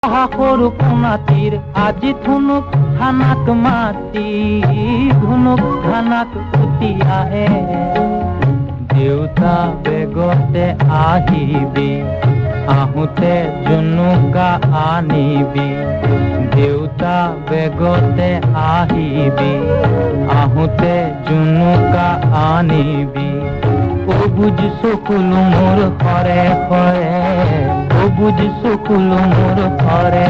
সৰু কোণাটিৰ আজি ধুনুক ধানাক মাতি ধুনুক ধানাক উটি আহে। দেউতা বেগতে আহিবি আহোঁতে জুনুকা আনিবি। দেউতা বেগতে আহিবি আহোঁতে জুনুকা আনিবি। বুজ চকুলো মোৰ খৰে খৰে বুজ চকুলো মোৰ খৰে